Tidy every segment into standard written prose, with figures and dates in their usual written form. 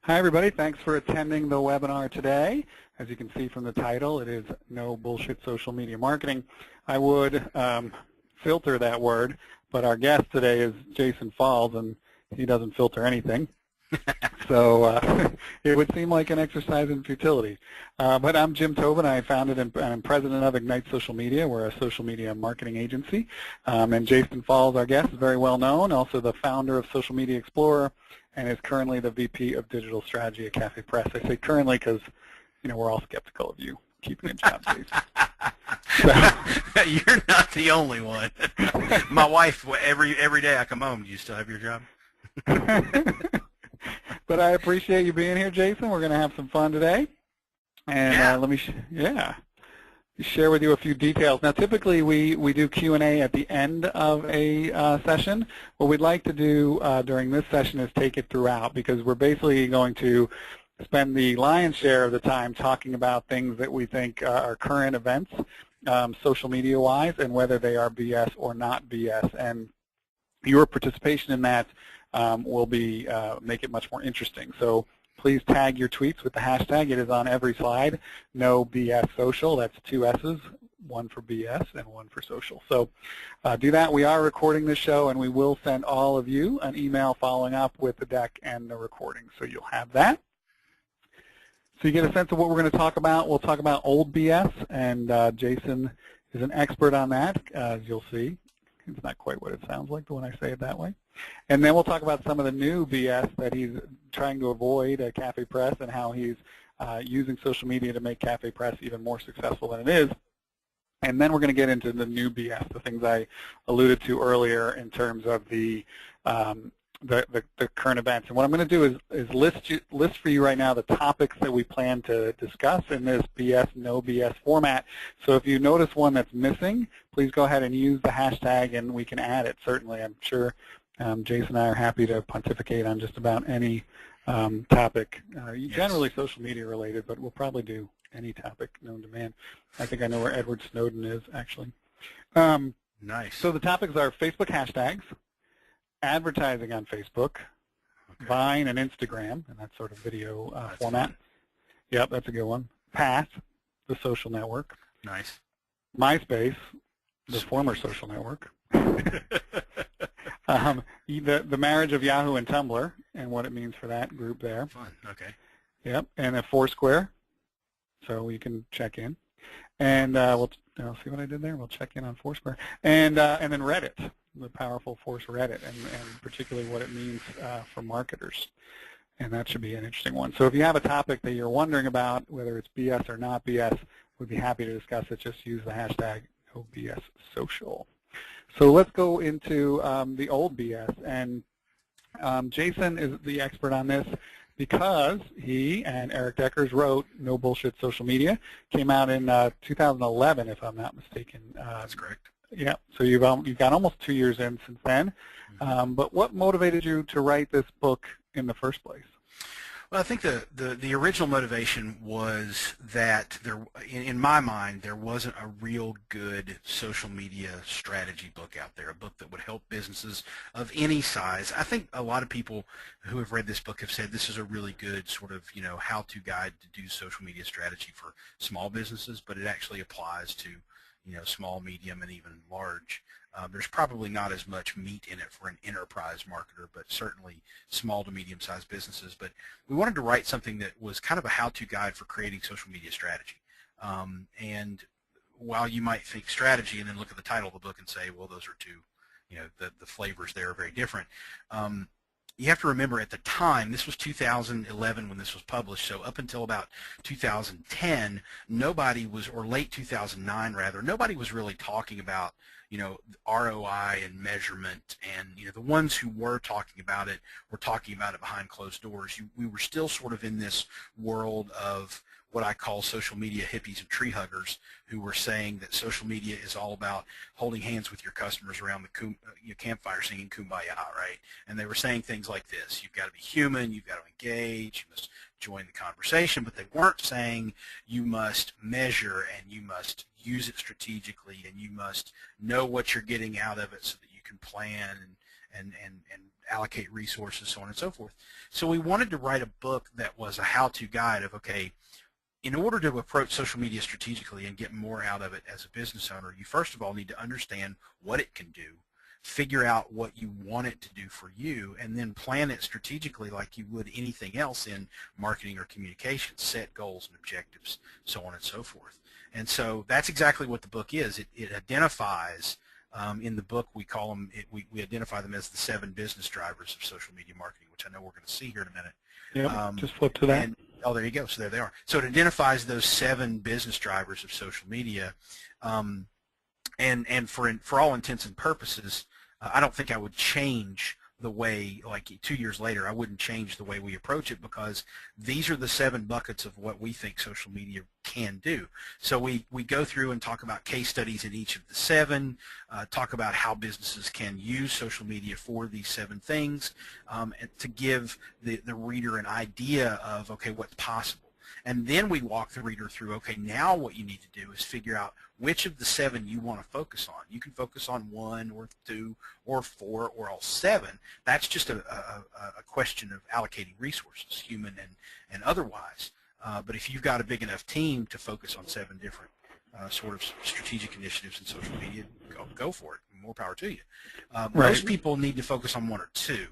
Hi, everybody. Thanks for attending the webinar today. As you can see from the title, it is No Bullshit Social Media Marketing. I would filter that word, but our guest today is Jason Falls, and he doesn't filter anything. So it would seem like an exercise in futility. But I'm Jim Tobin. I founded and I'm president of Ignite Social Media. We're a social media marketing agency. And Jason Falls, our guest, is very well known, also the founder of Social Media Explorer, and is currently the VP of Digital Strategy at Cafe Press. I say currently because, we're all skeptical of you keeping a job, Jason. So. You're not the only one. My wife, every day I come home, do you still have your job? But I appreciate you being here, Jason. We're going to have some fun today. And let me share with you a few details. Now, typically we do Q&A at the end of a session. What we'd like to do during this session is take it throughout, because we're basically going to spend the lion's share of the time talking about things that we think are current events, social media-wise, and whether they are BS or not BS. And your participation in that will be make it much more interesting. So please tag your tweets with the hashtag. It is on every slide. No BS Social. That's 2 S's, one for BS and one for social. So do that. We are recording this show, and we will send all of you an email following up with the deck and the recording. So you'll have that. So you get a sense of what we're going to talk about. We'll talk about old BS, and Jason is an expert on that, as you'll see. It's not quite what it sounds like when I say it that way. And then we'll talk about some of the new BS that he's trying to avoid at Cafe Press, and how he's using social media to make Cafe Press even more successful than it is. And then we're going to get into the new BS, the things I alluded to earlier in terms of the current events. And what I'm going to do is list for you right now the topics that we plan to discuss in this BS, no BS format. So if you notice one that's missing, please go ahead and use the hashtag, and we can add it. Certainly, I'm sure Jason and I are happy to pontificate on just about any topic, generally social media related, but we'll probably do any topic known to man. I think I know where Edward Snowden is, actually. Nice. So the topics are Facebook hashtags, advertising on Facebook, Vine and Instagram, and that sort of video format. Fun. Yep, that's a good one. Path, the social network. Nice. MySpace, the former social network. The marriage of Yahoo and Tumblr, and what it means for that group there. Fun. Okay. Yep, and a Foursquare, so you can check in. And we'll see what I did there. We'll check in on Foursquare, and then Reddit, the powerful force Reddit, and particularly what it means for marketers. And that should be an interesting one. So if you have a topic that you're wondering about, whether it's BS or not BS, we'd be happy to discuss it. Just use the hashtag #NoBSSocial. So let's go into the old BS. And Jason is the expert on this, because he and Eric Deckers wrote No Bullshit Social Media. Came out in 2011, if I'm not mistaken. That's correct. Yeah, so you've got almost 2 years in since then. But what motivated you to write this book in the first place? Well, I think the original motivation was that in my mind, there wasn't a real good social media strategy book out there, a book that would help businesses of any size. I think a lot of people who have read this book have said this is a really good sort of, how-to guide to do social media strategy for small businesses, but it actually applies to, small, medium, and even large. There's probably not as much meat in it for an enterprise marketer, but certainly small to medium-sized businesses. But we wanted to write something that was kind of a how-to guide for creating social media strategy. And while you might think strategy and then look at the title of the book and say, well, those are two, the flavors there are very different. You have to remember at the time, this was 2011 when this was published, so up until about 2010, nobody was, or late 2009 rather, nobody was really talking about, ROI and measurement, and, the ones who were talking about it were talking about it behind closed doors. We were still sort of in this world of what I call social media hippies and tree huggers, who were saying that social media is all about holding hands with your customers around the campfire singing Kumbaya, right? And they were saying things like this: you've got to be human, you've got to engage, you must join the conversation, but they weren't saying you must measure and you must use it strategically and you must know what you're getting out of it so that you can plan and allocate resources, so on and so forth. So we wanted to write a book that was a how-to guide of, okay, in order to approach social media strategically and get more out of it as a business owner, you first of all need to understand what it can do, figure out what you want it to do for you, and then plan it strategically like you would anything else in marketing or communication, set goals and objectives, so on and so forth. And so that's exactly what the book is. It identifies, in the book we call them, we identify them as the 7 business drivers of social media marketing, which I know we're going to see here in a minute. Yep, just flip to that. Oh, there you go. So there they are. So it identifies those 7 business drivers of social media, and for all intents and purposes, I don't think I would change the way, like 2 years later, I wouldn't change the way we approach it, because these are the 7 buckets of what we think social media can do. So we go through and talk about case studies in each of the 7, talk about how businesses can use social media for these 7 things, and to give the reader an idea of, okay, what's possible. And then we walk the reader through, okay, now what you need to do is figure out which of the 7 you want to focus on. You can focus on 1 or 2 or 4 or all 7. That's just a question of allocating resources, human and otherwise. But if you've got a big enough team to focus on 7 different sort of strategic initiatives in social media, go for it. More power to you. Most people need to focus on 1 or 2.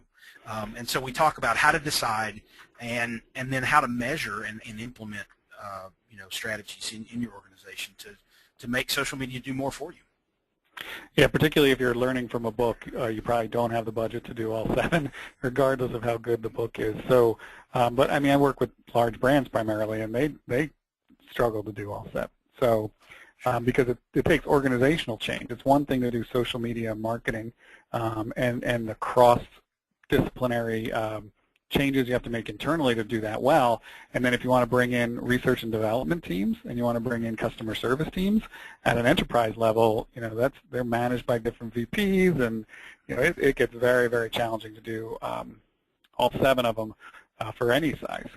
And so we talk about how to decide and then how to measure and implement strategies in your organization to make social media do more for you. Yeah, particularly if you're learning from a book, you probably don't have the budget to do all 7, regardless of how good the book is. So, but I mean, I work with large brands primarily, and they struggle to do all 7. So, because it takes organizational change. It's one thing to do social media marketing and the cross-disciplinary changes you have to make internally to do that well. And then if you want to bring in research and development teams and you want to bring in customer service teams at an enterprise level, they're managed by different VPs, and it gets very, very challenging to do all 7 of them for any size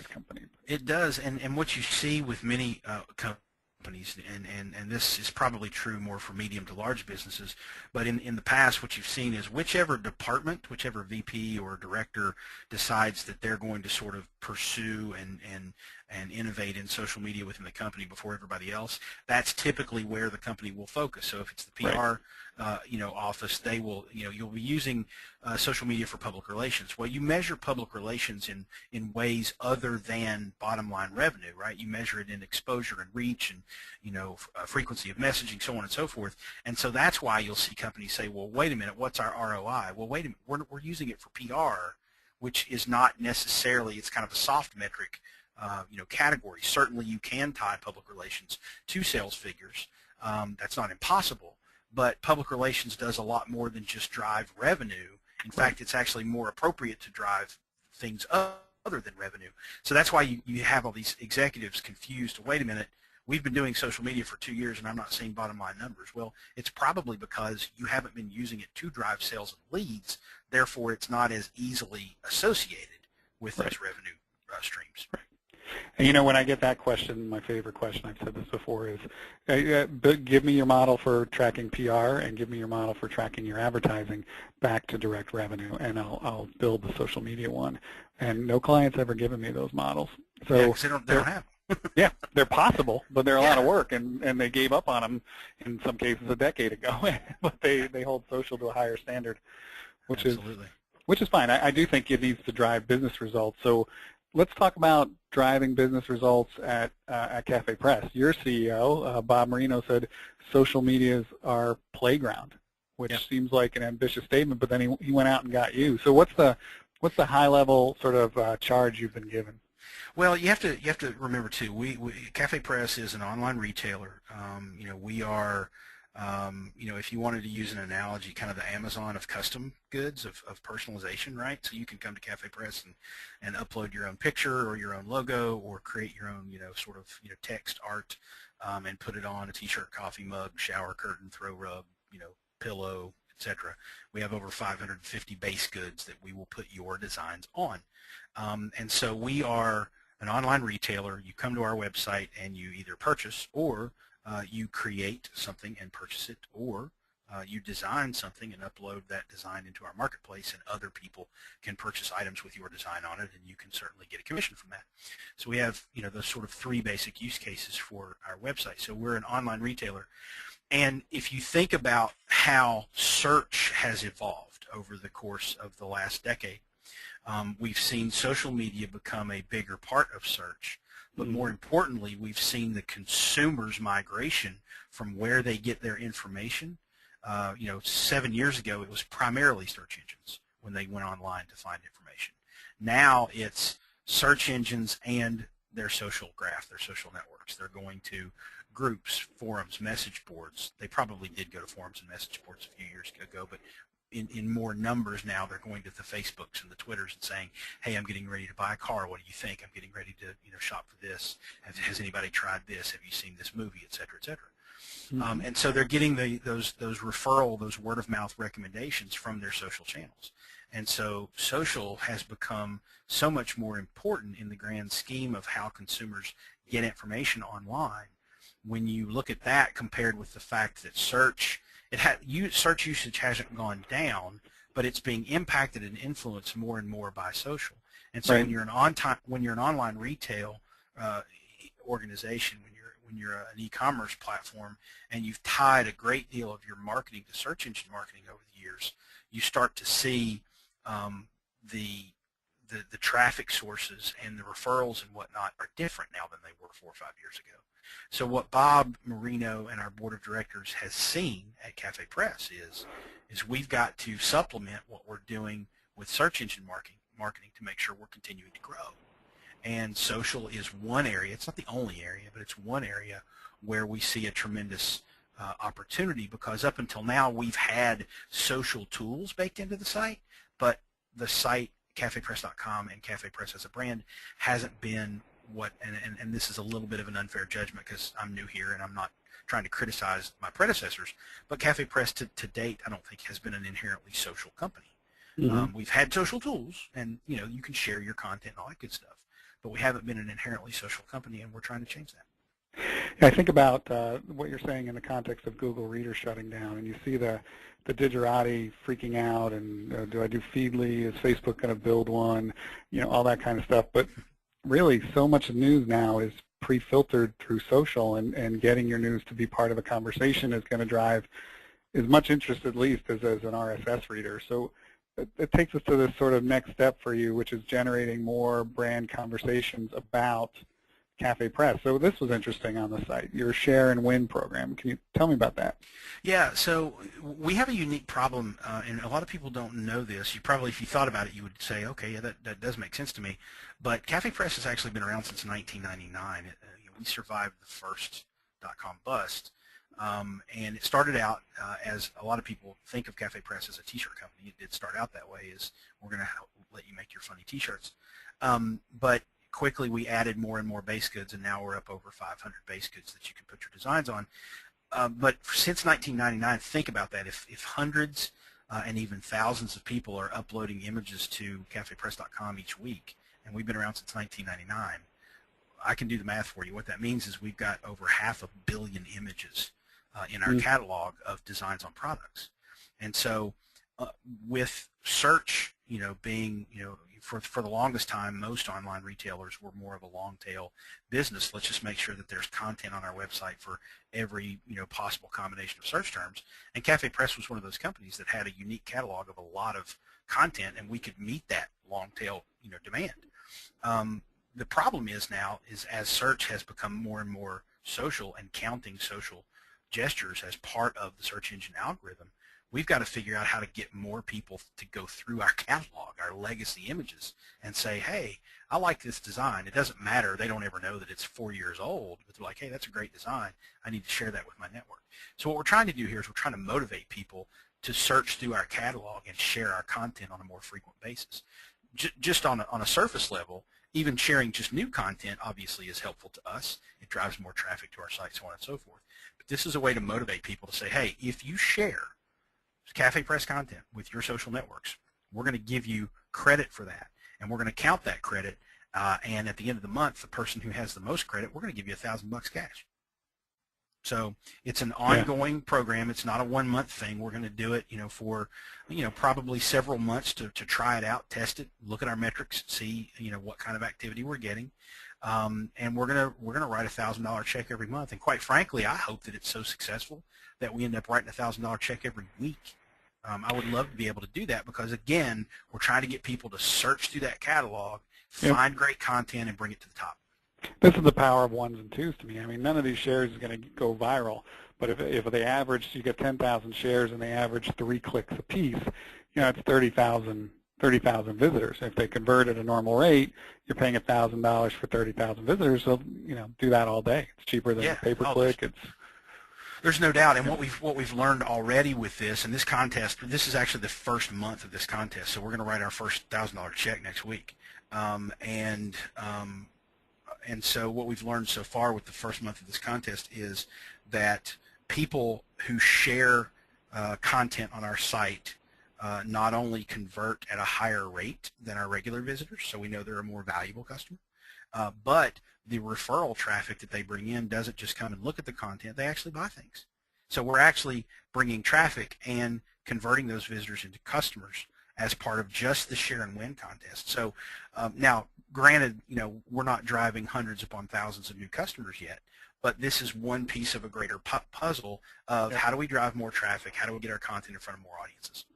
company. It does, and what you see with many companies, and this is probably true more for medium to large businesses, but in the past what you've seen is whichever department, whichever VP or director decides that they're going to sort of pursue and innovate in social media within the company before everybody else, that's typically where the company will focus. So if it's the PR office, they will, you'll be using social media for public relations. Well, you measure public relations in ways other than bottom line revenue, right? You measure it in exposure and reach and, frequency of messaging, so on and so forth. And so that's why you'll see companies say, well, wait a minute, what's our ROI? Well, wait a minute, we're using it for PR, which is not necessarily, it's kind of a soft metric, category. Certainly you can tie public relations to sales figures. That's not impossible, but public relations does a lot more than just drive revenue. In fact, it's actually more appropriate to drive things other than revenue. So that's why you have all these executives confused. Wait a minute, we've been doing social media for 2 years and I'm not seeing bottom line numbers. Well, it's probably because you haven't been using it to drive sales and leads. Therefore, it's not as easily associated with those revenue streams. And when I get that question, my favorite question, I've said this before, is give me your model for tracking PR and give me your model for tracking your advertising back to direct revenue, and I'll build the social media one. And no client's ever given me those models. So yeah, 'cause they don't have them. Yeah, they're possible, but they're a lot of work, and they gave up on them in some cases a decade ago. But they hold social to a higher standard, which is fine. I do think it needs to drive business results. So let's talk about driving business results at Cafe Press. Your CEO, Bob Marino, said social media is our playground, which seems like an ambitious statement, but then he went out and got you. So what's the high-level sort of charge you've been given? Well, you have to remember too. Cafe Press is an online retailer. We are, if you wanted to use an analogy, kind of the Amazon of custom goods, of personalization, right? So you can come to Cafe Press and upload your own picture or your own logo or create your own, text art and put it on a T-shirt, coffee mug, shower curtain, throw rug, pillow, etc. We have over 550 base goods that we will put your designs on. And so we are an online retailer. You come to our website and you either purchase or you create something and purchase it, or you design something and upload that design into our marketplace, and other people can purchase items with your design on it, and you can certainly get a commission from that. So we have, those sort of 3 basic use cases for our website. So we're an online retailer, and if you think about how search has evolved over the course of the last decade, we've seen social media become a bigger part of search, but more importantly, we've seen the consumer's migration from where they get their information. 7 years ago, it was primarily search engines when they went online to find information. Now it's search engines and their social graph, their social networks. They're going to groups, forums, message boards. They probably did go to forums and message boards a few years ago, but in more numbers now, they're going to the Facebooks and the Twitters and saying, hey, I'm getting ready to buy a car. What do you think? I'm getting ready to shop for this. Has anybody tried this? Have you seen this movie, et cetera, et cetera. And so they're getting those referral, those word-of-mouth recommendations from their social channels. And so social has become so much more important in the grand scheme of how consumers get information online. When you look at that compared with the fact that search usage hasn't gone down, but it's being impacted and influenced more and more by social. And so when you're an online retail organization, when you're an e-commerce platform, and you've tied a great deal of your marketing to search engine marketing over the years, you start to see the traffic sources and the referrals and whatnot are different now than they were 4 or 5 years ago. So what Bob Marino and our board of directors has seen at Cafe Press is we've got to supplement what we're doing with search engine marketing to make sure we're continuing to grow. And social is one area. It's not the only area, but it's one area where we see a tremendous opportunity, because up until now we've had social tools baked into the site, but the site cafepress.com and Cafe Press as a brand hasn't been what, and this is a little bit of an unfair judgment because I'm new here and I'm not trying to criticize my predecessors, but Cafe Press to date I don't think has been an inherently social company. We've had social tools, and you can share your content and all that good stuff, but we haven't been an inherently social company, and we're trying to change that. Yeah, I think about what you're saying in the context of Google Reader shutting down, and you see the Digerati freaking out, and do I do Feedly? Is Facebook going to build one? All that kind of stuff. But really, so much of news now is pre-filtered through social, and getting your news to be part of a conversation is going to drive as much interest, at least, as an RSS reader. So it takes us to this sort of next step for you, which is generating more brand conversations about Cafe Press. So this was interesting on the site, your Share and Win program. Can you tell me about that? Yeah, so we have a unique problem, and a lot of people don't know this. You probably, if you thought about it, you would say, okay, yeah, that does make sense to me. But Cafe Press has actually been around since 1999. We survived the first .com bust, and it started out as a lot of people think of Cafe Press as a t-shirt company. It did start out that way, as we're going to let you make your funny t-shirts. But quickly we added more and more base goods, and now we're up over 500 base goods that you can put your designs on. But since 1999, think about that. If hundreds and even thousands of people are uploading images to cafepress.com each week, and we've been around since 1999, I can do the math for you. What that means is we've got over 500 million images in our catalog of designs on products. And so with search, being, for the longest time, most online retailers were more of a long tail business. Let's just make sure that there's content on our website for every, possible combination of search terms. And Cafe Press was one of those companies that had a unique catalog of a lot of content, and we could meet that long tail, demand. The problem is now as search has become more and more social and counting social gestures as part of the search engine algorithm, we've got to figure out how to get more people to go through our catalog, our legacy images, and say, hey, I like this design. It doesn't matter. They don't ever know that it's 4 years old, but they're like, hey, that's a great design. I need to share that with my network. So what we're trying to do here is we're trying to motivate people to search through our catalog and share our content on a more frequent basis. Just on a surface level, even sharing just new content obviously is helpful to us. It drives more traffic to our site, so on and so forth. But this is a way to motivate people to say, hey, if you share Cafe Press content with your social networks, we're going to give you credit for that, and we're going to count that credit, and at the end of the month, the person who has the most credit, we're going to give you $1,000 cash. So it's an ongoing program. It's not a 1-month thing. We're going to do it, for, probably several months to try it out, test it, look at our metrics, see, what kind of activity we're getting. And we're gonna write a $1,000 check every month. And quite frankly, I hope that it's so successful that we end up writing a $1,000 check every week. I would love to be able to do that because, again, we're trying to get people to search through that catalog, find great content, and bring it to the top. This is the power of ones and twos to me. I mean, none of these shares is going to go viral, but if they average, you get 10,000 shares and they average 3 clicks a piece, it's 30,000 visitors. If they convert at a normal rate, you're paying $1,000 for 30,000 visitors. So do that all day. It's cheaper than a pay-per-click. There's no doubt, and what we've learned already with this, and this contest, this is actually the first month of this contest, so we're going to write our first $1,000 check next week, and so what we've learned so far with the first month of this contest is that people who share content on our site not only convert at a higher rate than our regular visitors, so we know they're a more valuable customer, but the referral traffic that they bring in doesn't just come and look at the content, they actually buy things. So we're actually bringing traffic and converting those visitors into customers as part of just the share and win contest. So now, granted, we're not driving hundreds upon thousands of new customers yet, but this is one piece of a greater puzzle of how do we drive more traffic, how do we get our content in front of more audiences.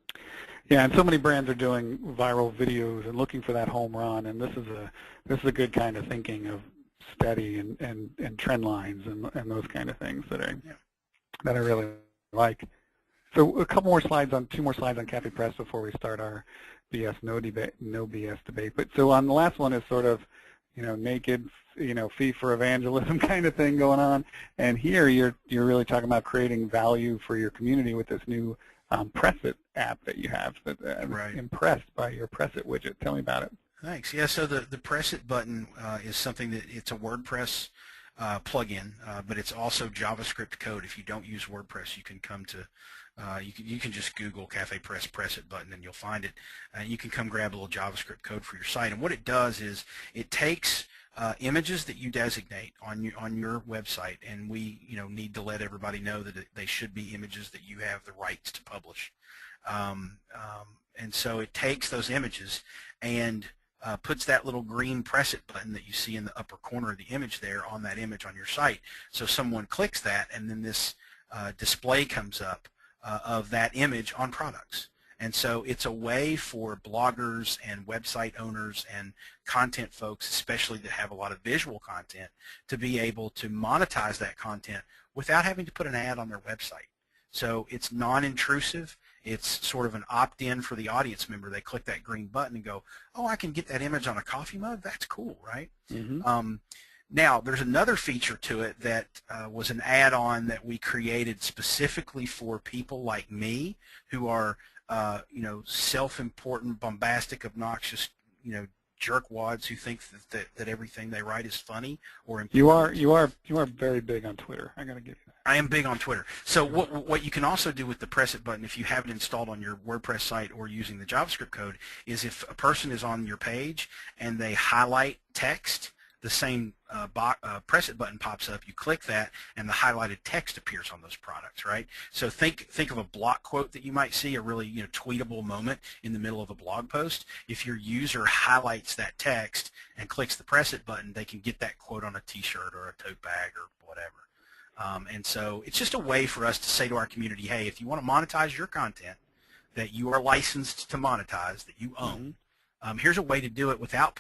Yeah, and so many brands are doing viral videos and looking for that home run, and this is a good kind of thinking of steady and trend lines and those kind of things that I really like. So a couple more slides on 2 more slides on Cafe Press before we start our BS no BS debate. But so on the last one is sort of naked fee for evangelism kind of thing going on, and here you're really talking about creating value for your community with this new Press It app that you have. That I'm impressed by your Press It widget. Tell me about it. Thanks. Yeah, so the Press It button is something that it's a WordPress plugin, but it's also JavaScript code. If you don't use WordPress, you can come to you can just Google Cafe Press It button and you'll find it. And you can come grab a little JavaScript code for your site. And what it does is it takes images that you designate on your website, and we need to let everybody know that they should be images that you have the rights to publish. And so it takes those images and puts that little green Press It button that you see in the upper corner of the image there on that image on your site. So someone clicks that, and then this display comes up of that image on products. And so it's a way for bloggers and website owners and content folks, especially that have a lot of visual content, to be able to monetize that content without having to put an ad on their website. So it's non-intrusive. It's sort of an opt-in for the audience member. They click that green button and go, oh, I can get that image on a coffee mug? That's cool, right? Mm-hmm. Now, there's another feature to it that was an add-on that we created specifically for people like me who are, self-important, bombastic, obnoxious, jerkwads who think that everything they write is funny or important. You are very big on Twitter. I got to give you that. I am big on Twitter. So what you can also do with the Press It button, if you have it installed on your WordPress site or using the JavaScript code, is if a person is on your page and they highlight text, the same Press It button pops up. You click that, and the highlighted text appears on those products, right? So think of a block quote that you might see, a really tweetable moment in the middle of a blog post. If your user highlights that text and clicks the Press It button, they can get that quote on a T-shirt or a tote bag or whatever. And so it's just a way for us to say to our community, hey, if you want to monetize your content that you are licensed to monetize, that you own, here's a way to do it without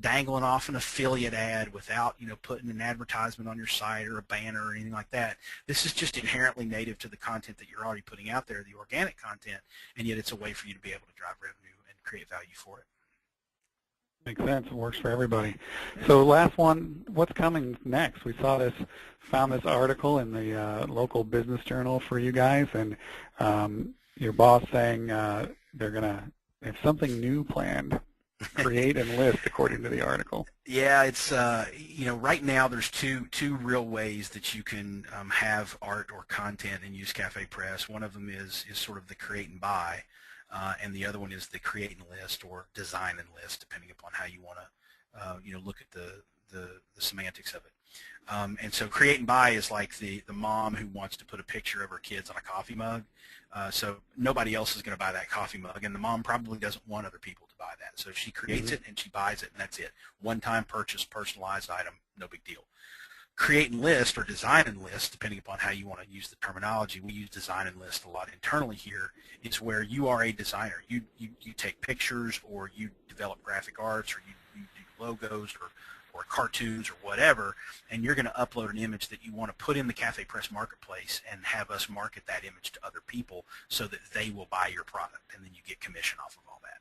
dangling off an affiliate ad, without putting an advertisement on your site or a banner or anything like that. This is just inherently native to the content that you're already putting out there, the organic content, and yet it's a way for you to be able to drive revenue and create value for it. Makes sense. It works for everybody. So last one, what's coming next? We found this article in the local business journal for you guys, and your boss saying they're going to have something new planned, create and list, according to the article. Yeah, it's right now there's two real ways that you can have art or content and use Cafe Press. One of them is sort of the create and buy, and the other one is the create and list or design and list, depending upon how you want to look at the semantics of it. And so create and buy is like the mom who wants to put a picture of her kids on a coffee mug. So nobody else is going to buy that coffee mug, and the mom probably doesn't want other people to buy that. So she creates it and she buys it, and that's it. One-time purchase, personalized item, no big deal. Create and list, or design and list, depending upon how you want to use the terminology. We use design and list a lot internally here. It's where you are a designer. You take pictures, or you develop graphic arts, or you do logos, or cartoons, or whatever, and you're going to upload an image that you want to put in the CafePress marketplace and have us market that image to other people so that they will buy your product, and then you get commission off of all that.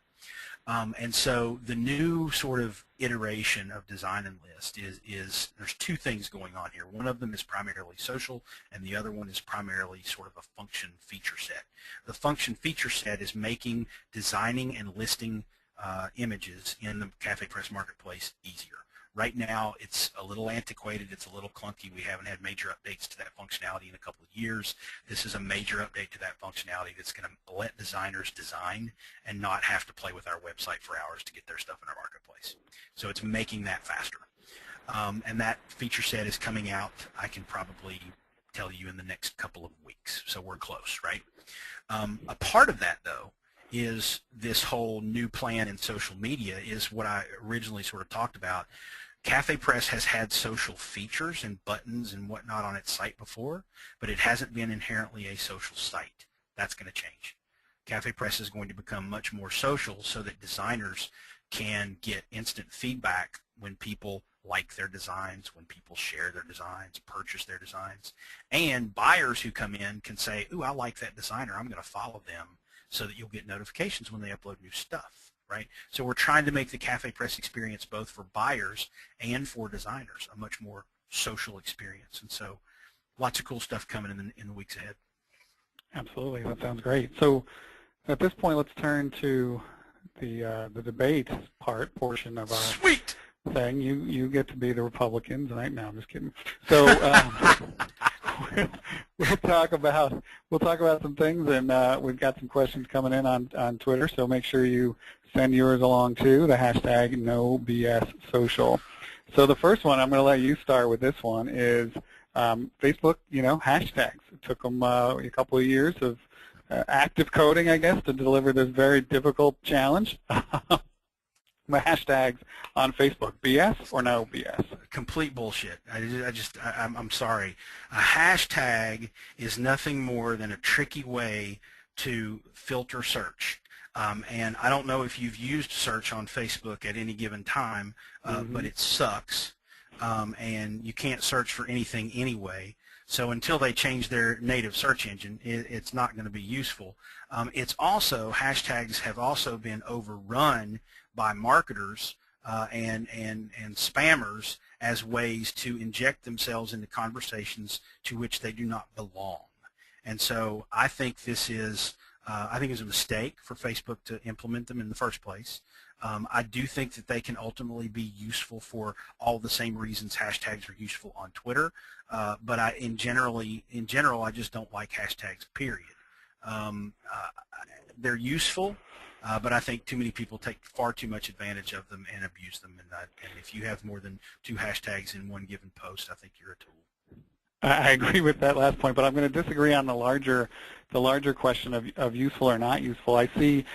And so the new sort of iteration of design and list is there's two things going on here. One of them is primarily social, and the other one is primarily sort of a function feature set. The function feature set is making designing and listing images in the CafePress marketplace easier. Right now, it's a little antiquated. It's a little clunky. We haven't had major updates to that functionality in a couple of years. This is a major update to that functionality that's going to let designers design and not have to play with our website for hours to get their stuff in our marketplace. So it's making that faster. And that feature set is coming out, I can probably tell you, in the next couple of weeks. So we're close, right? A part of that, though, is this whole new plan in social media is what I originally sort of talked about. CafePress has had social features and buttons and whatnot on its site before, but it hasn't been inherently a social site. That's going to change. CafePress is going to become much more social so that designers can get instant feedback when people like their designs, when people share their designs, purchase their designs, and buyers who come in can say, ooh, I like that designer, I'm going to follow them, so that you'll get notifications when they upload new stuff, right? So we're trying to make the CafePress experience both for buyers and for designers a much more social experience. And so lots of cool stuff coming in the weeks ahead. Absolutely, that sounds great. So at this point, let's turn to the debate portion of our Sweet thing. You get to be the Republicans, right? No, I'm just kidding. So we'll talk about some things, and we've got some questions coming in on Twitter. So make sure you send yours along too. The hashtag #NoBSSocial. So the first one, I'm going to let you start with this one, is Facebook. Hashtags. It took them a couple of years of active coding, I guess, to deliver this very difficult challenge. The hashtags on Facebook, BS or no BS? Complete bullshit. I'm sorry. A hashtag is nothing more than a tricky way to filter search. And I don't know if you've used search on Facebook at any given time, but it sucks. And you can't search for anything anyway. So until they change their native search engine, it's not going to be useful. It's also, hashtags have also been overrun by marketers and spammers as ways to inject themselves into conversations to which they do not belong. And so I think this is it's a mistake for Facebook to implement them in the first place. I do think that they can ultimately be useful for all the same reasons hashtags are useful on Twitter, but in general, I just don't like hashtags, period. They're useful, but I think too many people take far too much advantage of them and abuse them. And if you have more than 2 hashtags in one given post, I think you're a tool. I agree with that last point, but I'm going to disagree on the larger question of useful or not useful. I see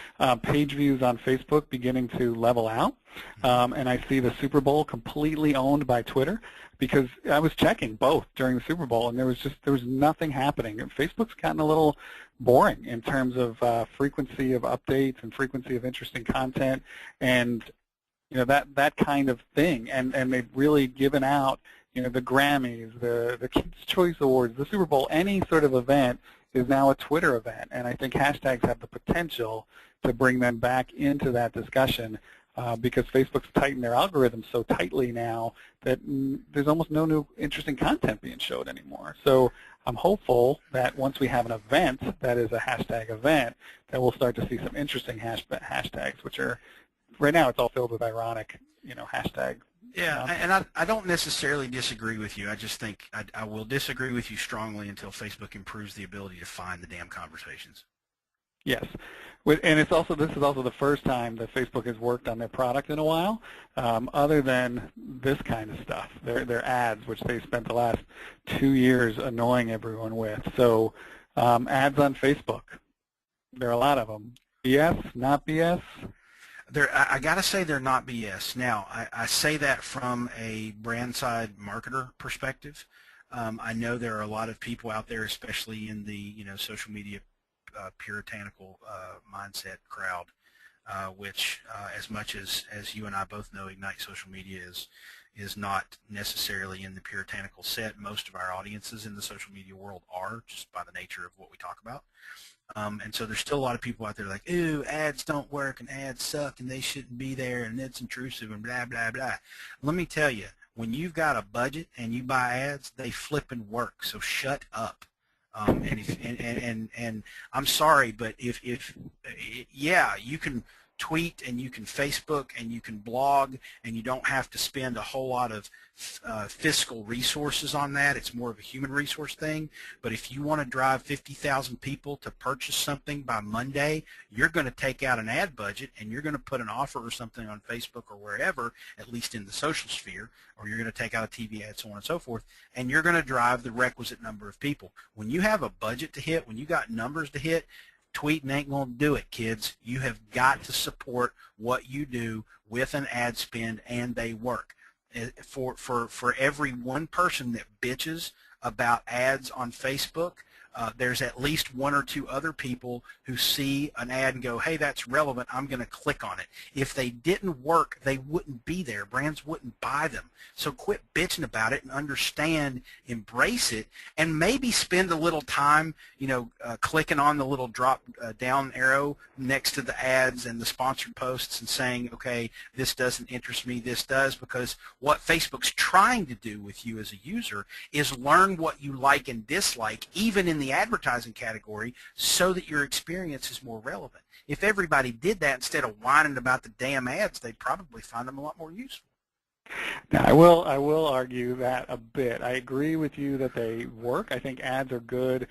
page views on Facebook beginning to level out, and I see the Super Bowl completely owned by Twitter, because I was checking both during the Super Bowl, and there was nothing happening. And Facebook's gotten a little boring in terms of frequency of updates and frequency of interesting content, and that kind of thing. And they've really given out the Grammys, the Kids' Choice Awards, the Super Bowl, any sort of event is now a Twitter event. And I think hashtags have the potential to bring them back into that discussion because Facebook's tightened their algorithms so tightly now that there's almost no new interesting content being showed anymore. So I'm hopeful that once we have an event that is a hashtag event, that we'll start to see some interesting hashtags, which are, right now it's all filled with ironic, hashtag. Yeah, and I don't necessarily disagree with you. I just think I will disagree with you strongly until Facebook improves the ability to find the damn conversations. Yes. And this is also the first time that Facebook has worked on their product in a while, other than this kind of stuff, their ads, which they spent the last 2 years annoying everyone with. So ads on Facebook, there are a lot of them. BS, not BS? I got to say they're not BS. Now, I say that from a brand side marketer perspective. I know there are a lot of people out there, especially in the social media puritanical mindset crowd, which as much as you and I both know, Ignite Social Media is not necessarily in the puritanical set. Most of our audiences in the social media world are, just by the nature of what we talk about. And so there's still a lot of people out there like, ooh, ads don't work and ads suck and they shouldn't be there and it's intrusive and blah, blah, blah. Let me tell you, when you've got a budget and you buy ads, they flipping work, so shut up. And I'm sorry, but if yeah, you can tweet and you can Facebook and you can blog and you don't have to spend a whole lot of fiscal resources on that. It's more of a human resource thing. But if you want to drive 50,000 people to purchase something by Monday, you're going to take out an ad budget and you're going to put an offer or something on Facebook or wherever, at least in the social sphere, or you're going to take out a TV ad, so on and so forth, and you're going to drive the requisite number of people. When you have a budget to hit, when you got numbers to hit, tweeting ain't going to do it, kids. You have got to support what you do with an ad spend, and they work. For every one person that bitches about ads on Facebook, there's at least 1 or 2 other people who see an ad and go, hey, that's relevant, I'm going to click on it. If they didn't work, they wouldn't be there. Brands wouldn't buy them. So quit bitching about it and understand, embrace it, and maybe spend a little time, clicking on the little drop down arrow next to the ads and the sponsored posts and saying, okay, this doesn't interest me, this does, because what Facebook's trying to do with you as a user is learn what you like and dislike, even in the advertising category, so that your experience is more relevant. If everybody did that instead of whining about the damn ads, they'd probably find them a lot more useful. Now, I will argue that a bit. I agree with you that they work. I think ads are good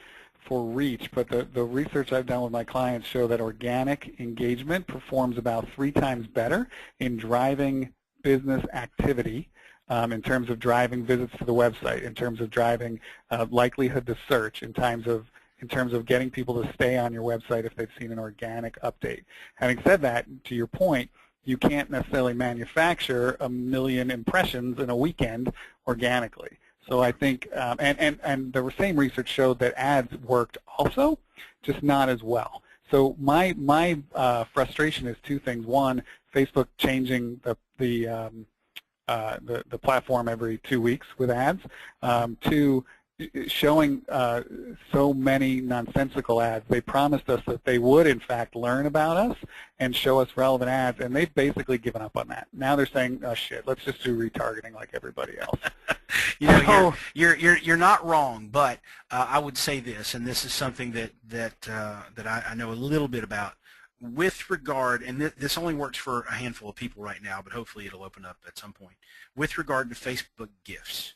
for reach, but the research I've done with my clients show that organic engagement performs about 3 times better in driving business activity, in terms of driving visits to the website, in terms of driving likelihood to search, in terms of getting people to stay on your website if they've seen an organic update. Having said that, to your point, you can't necessarily manufacture 1 million impressions in a weekend organically. So I think, and the same research showed that ads worked also, just not as well. So my frustration is 2 things. One, Facebook changing the platform every 2 weeks with ads. 2, showing so many nonsensical ads. They promised us that they would, in fact, learn about us and show us relevant ads, and they've basically given up on that. Now they're saying, oh, shit, let's just do retargeting like everybody else. You're not wrong, but I would say this, and this is something that I know a little bit about. With regard, and this only works for a handful of people right now, but hopefully it'll open up at some point. With regard to Facebook gifts,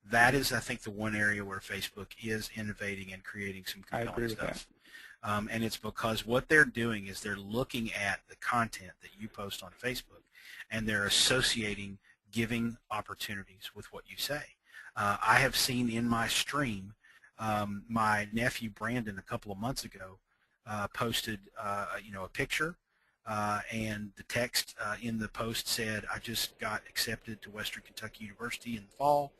that is, I think, the one area where Facebook is innovating and creating some compelling stuff. And it's because what they're doing is they're looking at the content that you post on Facebook, and they're associating giving opportunities with what you say. I have seen in my stream, my nephew Brandon a couple of months ago posted a picture, and the text in the post said, I just got accepted to Western Kentucky University in the fall.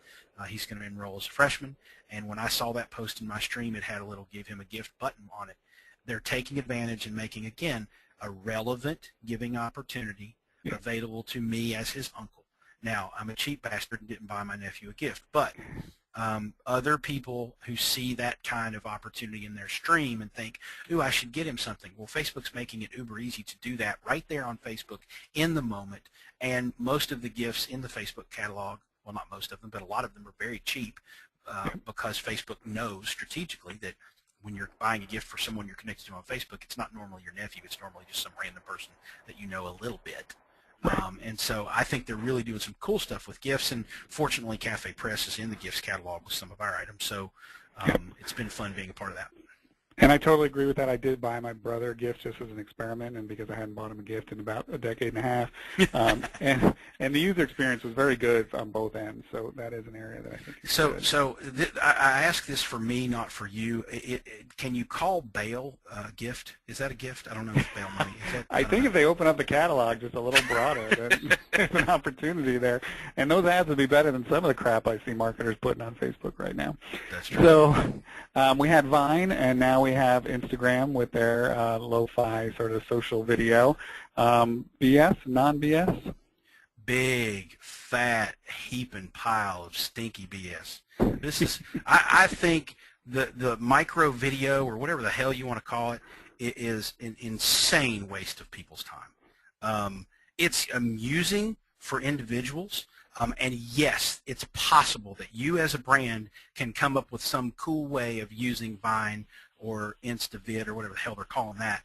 He's going to enroll as a freshman. And when I saw that post in my stream, it had a little give him a gift button on it. They're taking advantage and making, again, a relevant giving opportunity available to me as his uncle. Now, I'm a cheap bastard and didn't buy my nephew a gift, but other people who see that kind of opportunity in their stream and think, ooh, I should get him something. Well, Facebook's making it uber easy to do that right there on Facebook in the moment, and most of the gifts in the Facebook catalog, well, not most of them, but a lot of them are very cheap because Facebook knows strategically that when you're buying a gift for someone you're connected to on Facebook, it's not normally your nephew, it's normally just some random person that you know a little bit. And so I think they're really doing some cool stuff with gifts, and fortunately Cafe Press is in the gifts catalog with some of our items, so it's been fun being a part of that. And I totally agree with that. I did buy my brother a gift just as an experiment, and because I hadn't bought him a gift in about a decade and a half. And the user experience was very good on both ends, so that is an area that I think is good. I ask this for me, not for you. Can you call bail a gift? Is that a gift? I don't know if bail money is that, I think if they open up the catalog just a little broader, then there's an opportunity there. And those ads would be better than some of the crap I see marketers putting on Facebook right now. That's true. So we had Vine, and now we have Instagram with their lo-fi sort of social video. BS, non-BS? Big, fat, heaping pile of stinky BS. This is, I think the micro video, or whatever the hell you want to call it, is an insane waste of people's time. It's amusing for individuals, and yes, it's possible that you as a brand can come up with some cool way of using Vine or InstaVid or whatever the hell they're calling that.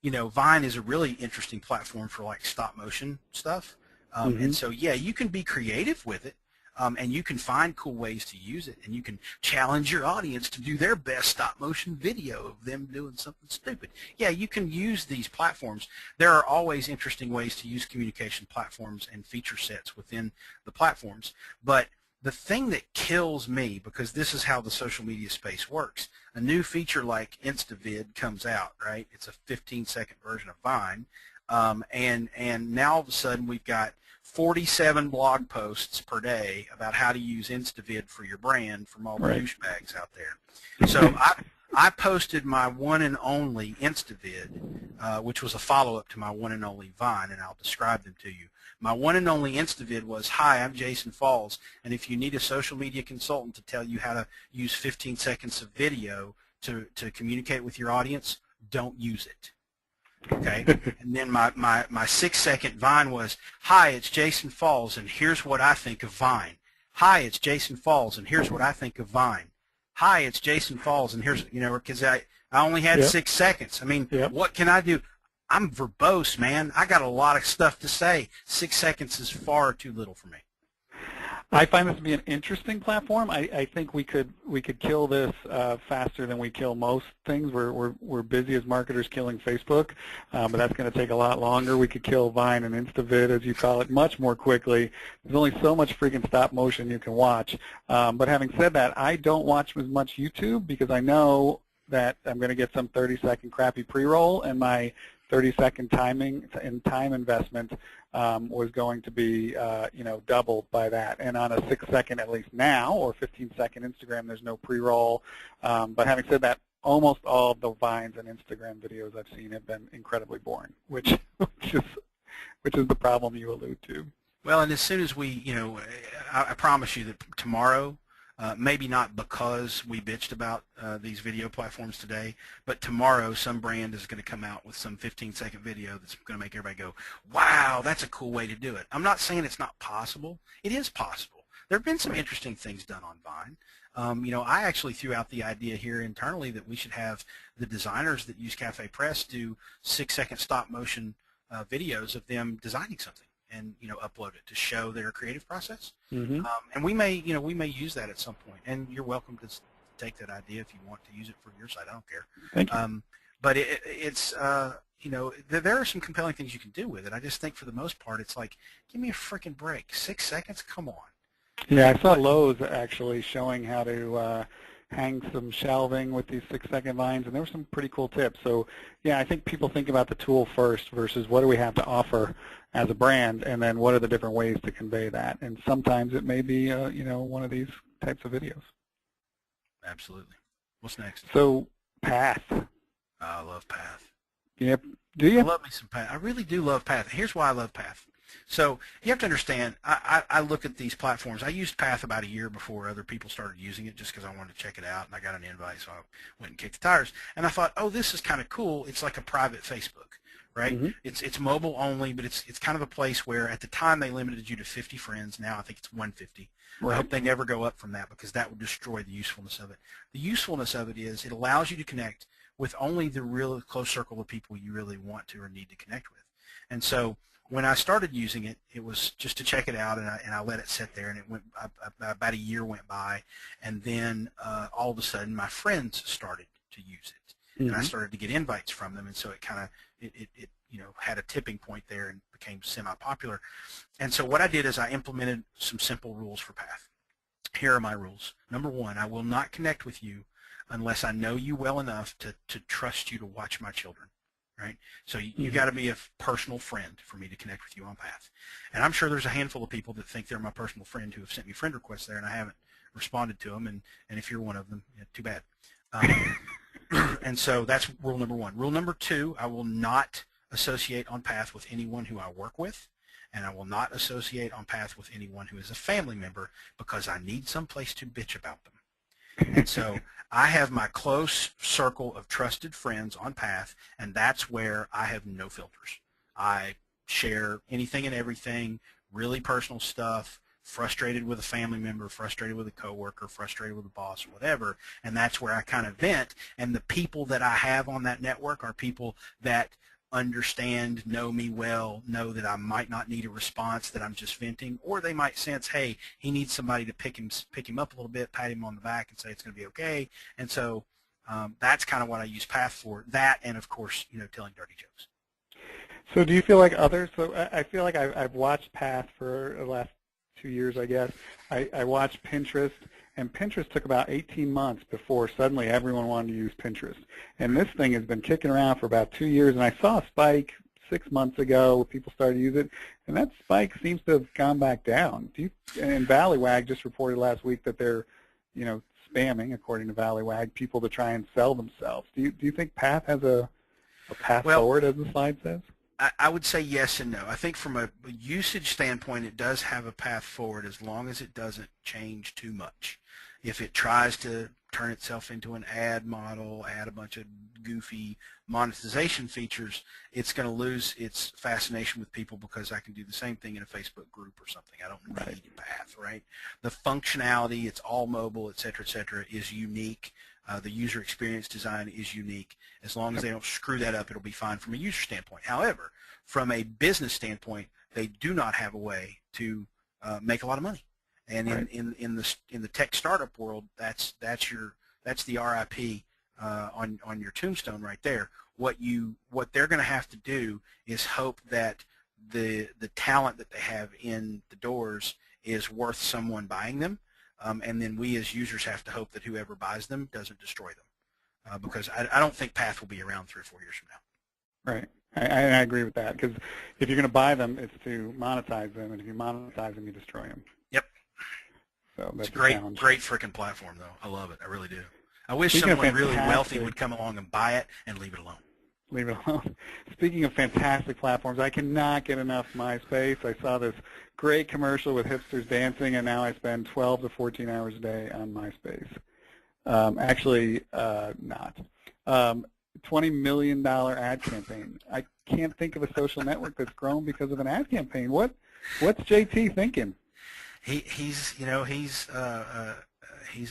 You know, Vine is a really interesting platform for like stop motion stuff. And so, yeah, you can be creative with it, and you can find cool ways to use it, and you can challenge your audience to do their best stop motion video of them doing something stupid. Yeah, you can use these platforms. There are always interesting ways to use communication platforms and feature sets within the platforms, but the thing that kills me, because this is how the social media space works, a new feature like InstaVid comes out, right? It's a 15-second version of Vine, and now all of a sudden we've got 47 blog posts per day about how to use InstaVid for your brand from all the douchebags out there. So I posted my one and only InstaVid, which was a follow-up to my one and only Vine, and I'll describe them to you. My one and only InstaVid was, hi, I'm Jason Falls, and if you need a social media consultant to tell you how to use 15 seconds of video to communicate with your audience, don't use it. Okay, and then my 6-second Vine was, hi, it's Jason Falls, and here's what I think of Vine. Hi, it's Jason Falls, and here's what I think of Vine. Hi, it's Jason Falls, and here's, you know, because I only had 6 seconds. I mean, what can I do? I'm verbose, man. I got a lot of stuff to say. 6 seconds is far too little for me. I find this to be an interesting platform. I think we could kill this faster than we kill most things. We're busy as marketers killing Facebook, but that's going to take a lot longer. We could kill Vine and InstaVid, as you call it, much more quickly. There's only so much freaking stop motion you can watch. But having said that, I don't watch as much YouTube because I know that I'm going to get some 30-second crappy pre-roll, and my 30-second timing and time investment was going to be, doubled by that. And on a 6-second, at least now, or 15-second Instagram, there's no pre-roll. But having said that, almost all of the Vines and Instagram videos I've seen have been incredibly boring, which is the problem you allude to. Well, and as soon as we, I promise you that tomorrow, maybe not because we bitched about these video platforms today, but tomorrow some brand is going to come out with some 15-second video that's going to make everybody go, wow, that's a cool way to do it. I'm not saying it's not possible. It is possible. There have been some interesting things done on Vine. I actually threw out the idea here internally that we should have the designers that use Cafe Press do 6-second stop motion videos of them designing something and upload it to show their creative process. And we may use that at some point. And you're welcome to take that idea if you want to use it for your site. I don't care. Thank you. But it's there are some compelling things you can do with it. I just think for the most part, it's like, give me a freaking break. 6 seconds? Come on. Yeah, I saw Lowe's actually showing how to hang some shelving with these 6-second vines, and there were some pretty cool tips. So, yeah, I think people think about the tool first versus what do we have to offer as a brand, and then what are the different ways to convey that. And sometimes it may be, one of these types of videos. Absolutely. What's next? So, Path. I love Path. Yep. Do you? I love me some Path. I really do love Path. Here's why I love Path. So you have to understand, I look at these platforms. I used Path about a year before other people started using it just because I wanted to check it out, and I got an invite, so I went and kicked the tires. And I thought, oh, this is kind of cool. It's like a private Facebook, right? It's mobile only, but it's kind of a place where at the time they limited you to 50 friends. Now I think it's 150. Right. I hope they never go up from that because that would destroy the usefulness of it. The usefulness of it is it allows you to connect with only the real close circle of people you really want to or need to connect with. And so when I started using it, it was just to check it out, and I let it sit there, and it went about a year went by, and then all of a sudden my friends started to use it. And I started to get invites from them, and so it kind of it had a tipping point there and became semi-popular. And so what I did is I implemented some simple rules for Path. Here are my rules. Number one, I will not connect with you unless I know you well enough to trust you to watch my children. Right? So you got to be a personal friend for me to connect with you on Path. And I'm sure there's a handful of people that think they're my personal friend who have sent me friend requests there, and I haven't responded to them. And if you're one of them, yeah, too bad. And so that's rule number one. Rule number two, I will not associate on Path with anyone who I work with, and I will not associate on Path with anyone who is a family member because I need some place to bitch about them. And so I have my close circle of trusted friends on Path, and that's where I have no filters. I share anything and everything, really personal stuff, frustrated with a family member, frustrated with a coworker, frustrated with a boss, whatever, and that's where I kind of vent. And the people that I have on that network are people that understand, know me well, know that I might not need a response, that I'm just venting, or they might sense, hey, he needs somebody to pick him up a little bit, pat him on the back, and say it's going to be okay. And so that's kind of what I use Path for. That, and of course, telling dirty jokes. So do you feel like others? So I feel like I've watched Path for the last 2 years, I guess. I watched Pinterest, and Pinterest took about 18 months before suddenly everyone wanted to use Pinterest. And this thing has been kicking around for about 2 years, and I saw a spike 6 months ago where people started to use it, and that spike seems to have gone back down. And Valleywag just reported last week that they're, spamming, according to Valleywag, people to try and sell themselves. Do you think Path has a path forward, as the slide says? I would say yes and no. I think from a usage standpoint, it does have a path forward as long as it doesn't change too much. If it tries to turn itself into an ad model, add a bunch of goofy monetization features, it's going to lose its fascination with people because I can do the same thing in a Facebook group or something. I don't need a path, right? The functionality, it's all mobile, et cetera, is unique. The user experience design is unique. As long as they don't screw that up, it'll be fine from a user standpoint. However, from a business standpoint, they do not have a way to make a lot of money. And in the tech startup world, that's the RIP on your tombstone right there. What they're going to have to do is hope that the talent that they have in the doors is worth someone buying them. And then we as users have to hope that whoever buys them doesn't destroy them, because I don't think Path will be around 3 or 4 years from now. Right. I agree with that, because if you're going to buy them, it's to monetize them, and if you monetize them, you destroy them. Yep. So that's it's a great freaking platform, though. I love it. I really do. I wish Speaking someone really wealthy would come along and buy it and leave it alone. Leave it alone. Speaking of fantastic platforms, I cannot get enough MySpace. I saw this great commercial with hipsters dancing, and now I spend 12 to 14 hours a day on MySpace. Actually, not. $20 million ad campaign. I can't think of a social network that's grown because of an ad campaign. What's JT thinking? He's a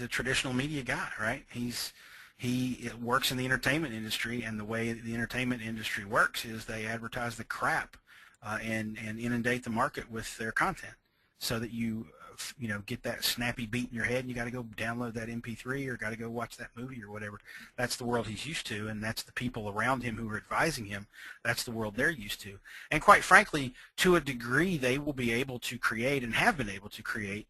traditional media guy, right? He works in the entertainment industry, and the way the entertainment industry works is they advertise the crap and inundate the market with their content, so that you get that snappy beat in your head and you got to go download that MP3 or got to go watch that movie or whatever. That's the world he's used to, and that's the people around him who are advising him. That's the world they're used to. And quite frankly, to a degree, they will be able to create and have been able to create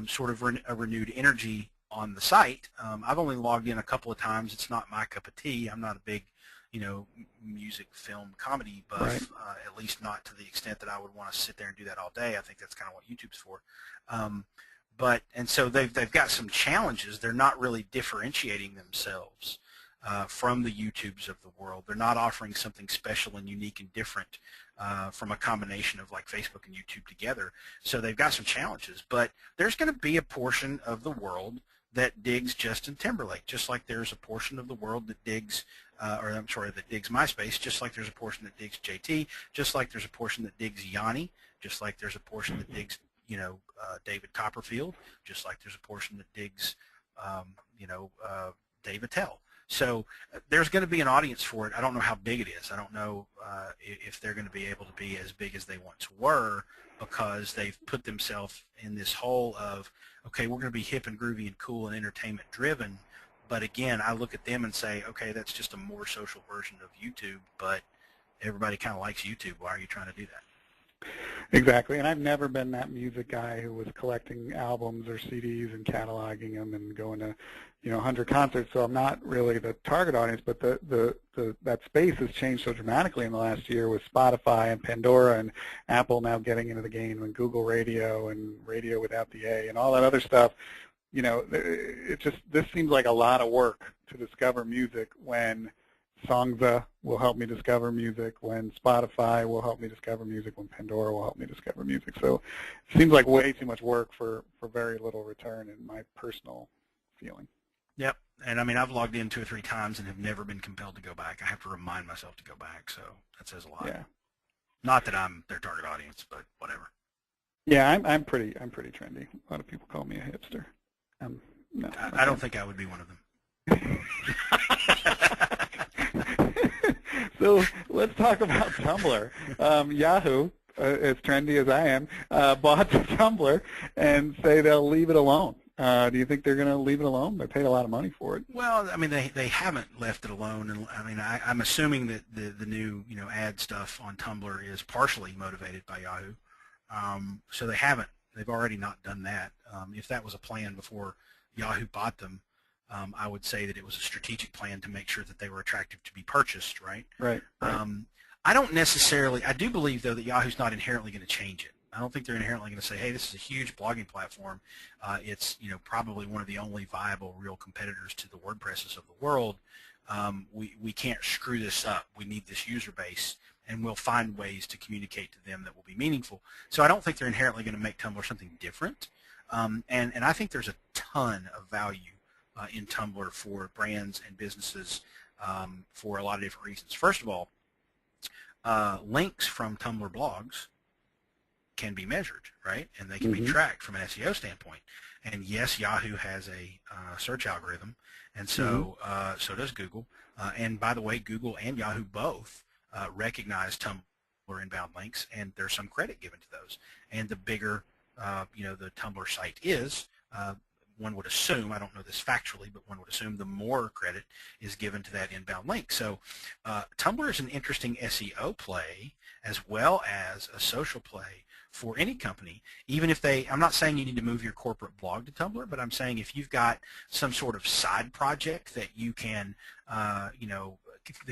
sort of a renewed energy on the site. I've only logged in a couple of times. It's not my cup of tea. I'm not a big music, film, comedy buff, at least not to the extent that I would want to sit there and do that all day. I think that's kind of what YouTube's for. And so they've got some challenges. They're not really differentiating themselves from the YouTubes of the world. They're not offering something special and unique and different from a combination of like Facebook and YouTube together. So they've got some challenges, but there's going to be a portion of the world that digs Justin Timberlake, just like there's a portion of the world that digs, that digs MySpace, just like there's a portion that digs JT, just like there's a portion that digs Yanni, just like there's a portion that digs, David Copperfield, just like there's a portion that digs, Dave Attell. So there's going to be an audience for it. I don't know how big it is. I don't know if they're going to be able to be as big as they once were, because they've put themselves in this hole of, okay, we're going to be hip and groovy and cool and entertainment driven, But again, I look at them and say, okay, that's just a more social version of YouTube, but everybody kind of likes YouTube. Why are you trying to do that? Exactly, and I've never been that music guy who was collecting albums or CDs and cataloging them and going to, 100 concerts. So I'm not really the target audience. But that space has changed so dramatically in the last year with Spotify and Pandora and Apple now getting into the game, and Google Radio and radio without the A and all that other stuff. This seems like a lot of work to discover music when Songza will help me discover music, when Spotify will help me discover music, when Pandora will help me discover music. So it seems like way too much work for very little return in my personal feeling. Yep. And I mean, I've logged in 2 or 3 times and have never been compelled to go back. I have to remind myself to go back, so that says a lot. Yeah. Not that I'm their target audience, but whatever. Yeah, I'm pretty trendy. A lot of people call me a hipster. No, I don't think I would be one of them. So let's talk about Tumblr. Yahoo, as trendy as I am, bought Tumblr and say they'll leave it alone. Do you think they're going to leave it alone? They paid a lot of money for it. Well, I mean, they haven't left it alone, and I mean, I'm assuming that the new ad stuff on Tumblr is partially motivated by Yahoo. So they haven't. They've already not done that. If that was a plan before Yahoo bought them, I would say that it was a strategic plan to make sure that they were attractive to be purchased, right? Right. I do believe, though, that Yahoo's not inherently going to change it. I don't think they're inherently going to say, hey, this is a huge blogging platform. It's probably one of the only viable real competitors to the WordPresses of the world. We can't screw this up. We need this user base, and we'll find ways to communicate to them that will be meaningful. So I don't think they're inherently going to make Tumblr something different. And I think there's a ton of value in Tumblr for brands and businesses for a lot of different reasons. First of all, links from Tumblr blogs can be measured, right? And they can be tracked from an SEO standpoint. And yes, Yahoo has a search algorithm, and so so does Google. And by the way, Google and Yahoo both recognize Tumblr inbound links, and there's some credit given to those. And the bigger the Tumblr site is, one would assume, I don't know this factually, but one would assume the more credit is given to that inbound link. So Tumblr is an interesting SEO play as well as a social play for any company, even if I'm not saying you need to move your corporate blog to Tumblr, but I'm saying if you've got some sort of side project that you can, that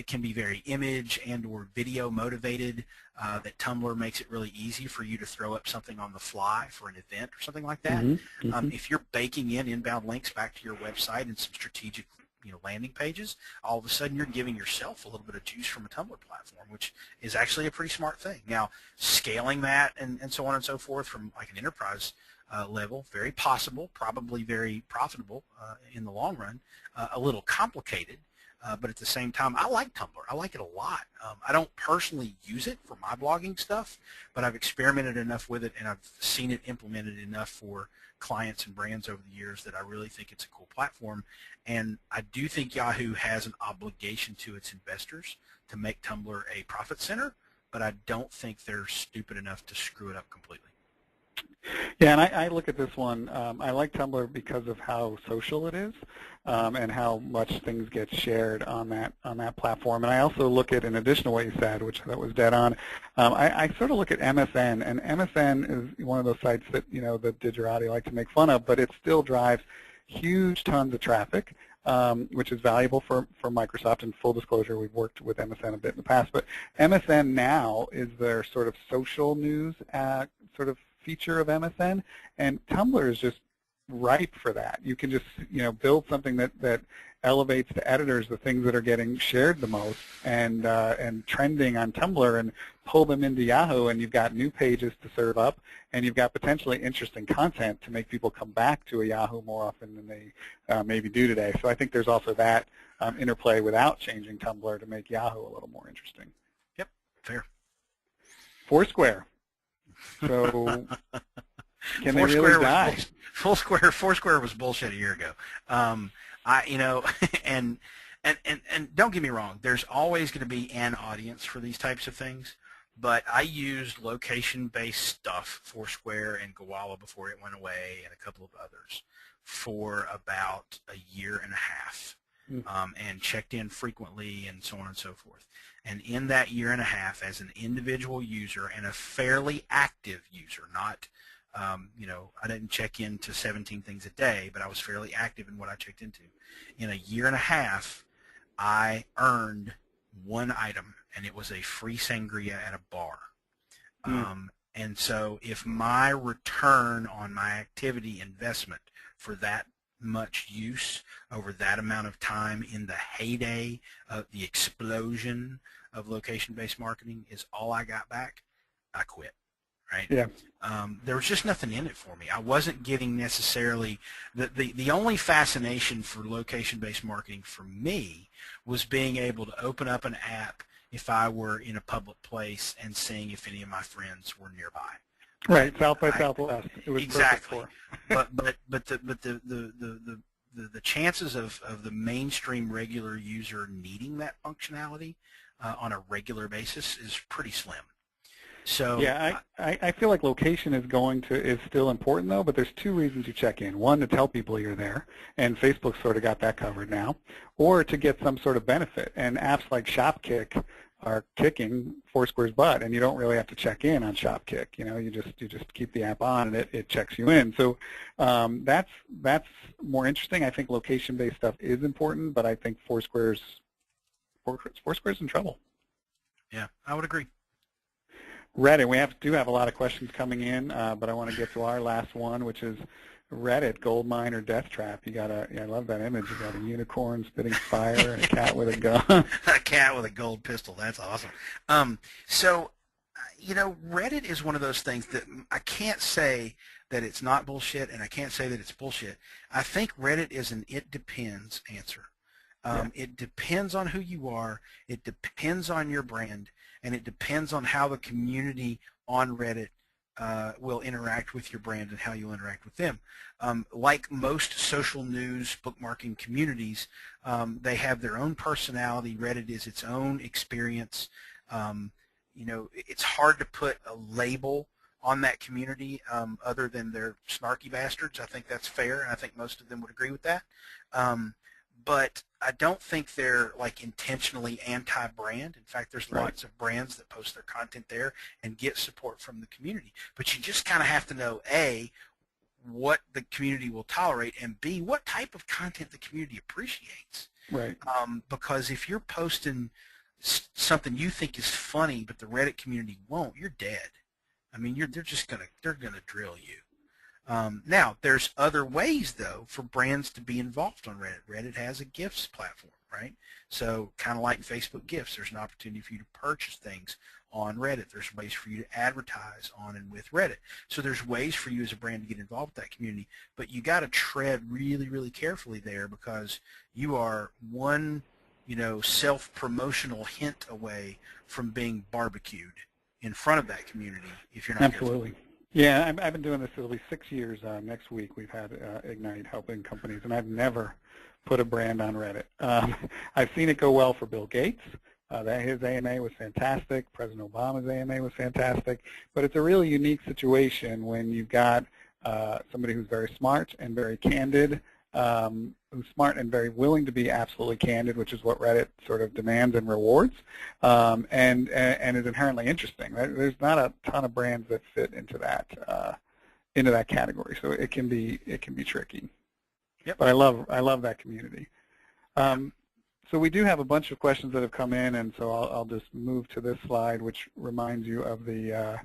can be very image and or video motivated, that Tumblr makes it really easy for you to throw up something on the fly for an event or something like that. If you're baking in inbound links back to your website and some strategic landing pages, all of a sudden you're giving yourself a little bit of juice from a Tumblr platform, which is actually a pretty smart thing. Now, scaling that and so on and so forth from like an enterprise level, very possible, probably very profitable in the long run, a little complicated. But at the same time, I like Tumblr. I like it a lot. I don't personally use it for my blogging stuff, but I've experimented enough with it and I've seen it implemented enough for clients and brands over the years that I really think it's a cool platform. And I do think Yahoo has an obligation to its investors to make Tumblr a profit center, but I don't think they're stupid enough to screw it up completely. Yeah, and I look at this one. I like Tumblr because of how social it is, and how much things get shared on that platform. And I also look at, in addition to what you said, which that was dead on, I sort of look at MSN, and MSN is one of those sites that the Digerati like to make fun of, but it still drives huge tons of traffic, which is valuable for Microsoft. And full disclosure, we've worked with MSN a bit in the past, but MSN now is their sort of social news sort of feature of MSN, and Tumblr is just ripe for that. You can just build something that elevates to editors the things that are getting shared the most and trending on Tumblr, and pull them into Yahoo, and you've got new pages to serve up, and you've got potentially interesting content to make people come back to a Yahoo more often than they maybe do today. So I think there's also that interplay without changing Tumblr to make Yahoo a little more interesting. Yep, fair. Foursquare. So can they really die? Foursquare was bullshit a year ago. And don't get me wrong, there's always going to be an audience for these types of things, but I used location-based stuff, Foursquare and Gowalla before it went away, and a couple of others, for about a year and a half, and checked in frequently and so on and so forth. And in that year and a half, as an individual user and a fairly active user, not, I didn't check into 17 things a day, but I was fairly active in what I checked into. In a year and a half, I earned one item, and it was a free sangria at a bar. And so if my return on my activity investment for that much use over that amount of time in the heyday of the explosion of location-based marketing is all I got back, I quit. Right? Yeah. There was just nothing in it for me. I wasn't getting necessarily the only fascination for location-based marketing for me was being able to open up an app if I were in a public place and seeing if any of my friends were nearby. Right, South by Southwest. It was exactly. perfect for. but the chances of the mainstream regular user needing that functionality on a regular basis is pretty slim. So yeah, I feel like location is still important though, but there's two reasons you check in. One, to tell people you're there, and Facebook sort of got that covered now, or to get some sort of benefit. And apps like Shopkick are kicking Foursquare's butt, and you don't really have to check in on Shopkick. You just keep the app on, and it checks you in. So that's more interesting. I think location-based stuff is important, but I think Foursquare's in trouble. Yeah, I would agree. Reddit, we do have a lot of questions coming in, but I want to get to our last one, which is Reddit, gold mine or death trap. I love that image. You got a unicorn spitting fire and a cat with a gun. A cat with a gold pistol. That's awesome. Reddit is one of those things that I can't say that it's not bullshit, and I can't say that it's bullshit. I think Reddit is an it depends answer. It depends on who you are. It depends on your brand. And it depends on how the community on Reddit will interact with your brand and how you'll interact with them. Like most social news bookmarking communities, they have their own personality. Reddit is its own experience. It's hard to put a label on that community other than they're snarky bastards. I think that's fair, and I think most of them would agree with that. But I don't think they're like intentionally anti-brand. In fact, there's lots of brands that post their content there and get support from the community. But you just kind of have to know, A, what the community will tolerate, and B, what type of content the community appreciates. Right. Because if you're posting something you think is funny but the Reddit community won't, you're dead. I mean, they're gonna drill you. Now, there's other ways, though, for brands to be involved on Reddit. Reddit has a gifts platform, right? So kind of like Facebook gifts, there's an opportunity for you to purchase things on Reddit. There's ways for you to advertise on and with Reddit. So there's ways for you as a brand to get involved with that community, but you got to tread really, really carefully there because you are one, self-promotional hint away from being barbecued in front of that community if you're not Absolutely. Careful. Yeah, I've been doing this for at least 6 years. Next week we've had Ignite helping companies, and I've never put a brand on Reddit. I've seen it go well for Bill Gates. His AMA was fantastic. President Obama's AMA was fantastic. But it's a really unique situation when you've got somebody who's very smart and very candid, who's smart and very willing to be absolutely candid, which is what Reddit sort of demands and rewards, and is inherently interesting. There's not a ton of brands that fit into that category, so it can be tricky. Yep. But I love that community. So we do have a bunch of questions that have come in, and so I'll just move to this slide, which reminds you of the